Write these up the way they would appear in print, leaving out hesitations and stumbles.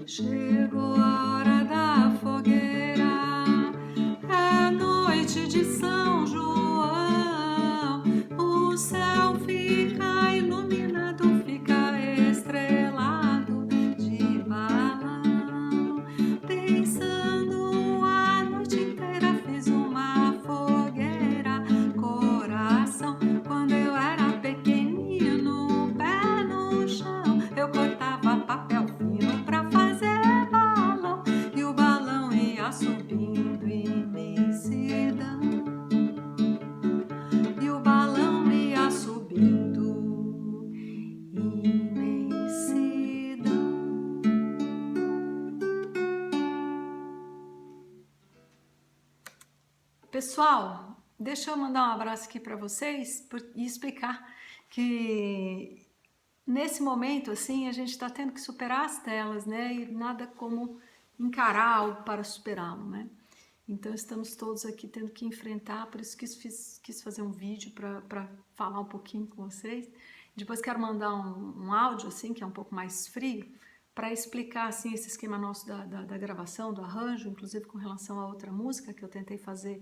Chegou a hora da fogueira, é noite de São João. O céu fica iluminado, fica estrelado de balão. Pensando a noite inteira, fiz uma fogueira, coração. Quando eu era pequenino, pé no chão, eu cortava papel fino pra fazer balão, e o balão ia subindo imensidão, e o balão ia subindo imensidão. Pessoal, deixa eu mandar um abraço aqui para vocês e explicar que nesse momento, assim, a gente está tendo que superar as telas, né? E nada como encarar algo para superá-lo, né? Então, estamos todos aqui tendo que enfrentar, por isso que quis fazer um vídeo para falar um pouquinho com vocês. Depois quero mandar um áudio, assim, que é um pouco mais frio, para explicar, assim, esse esquema nosso da gravação, do arranjo, inclusive com relação a outra música que eu tentei fazer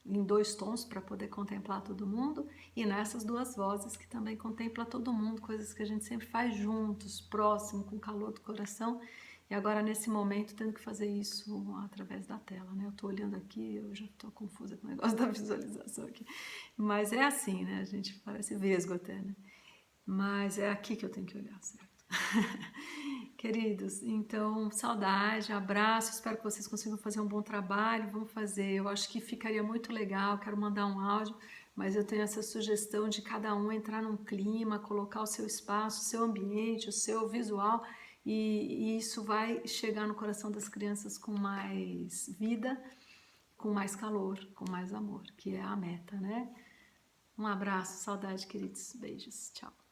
em 2 tons para poder contemplar todo mundo, e nessas 2 vozes que também contempla todo mundo, coisas que a gente sempre faz juntos, próximo, com calor do coração, e agora nesse momento tendo que fazer isso através da tela, né? Eu tô olhando aqui, eu já tô confusa com o negócio da visualização aqui, mas é assim, né? A gente parece vesgo até, né? Mas é aqui que eu tenho que olhar, certo? Queridos, então, saudade, abraço, espero que vocês consigam fazer um bom trabalho, vamos fazer, eu acho que ficaria muito legal, quero mandar um áudio, mas eu tenho essa sugestão de cada um entrar num clima, colocar o seu espaço, o seu ambiente, o seu visual, e isso vai chegar no coração das crianças com mais vida, com mais calor, com mais amor, que é a meta, né? Um abraço, saudade, queridos, beijos, tchau.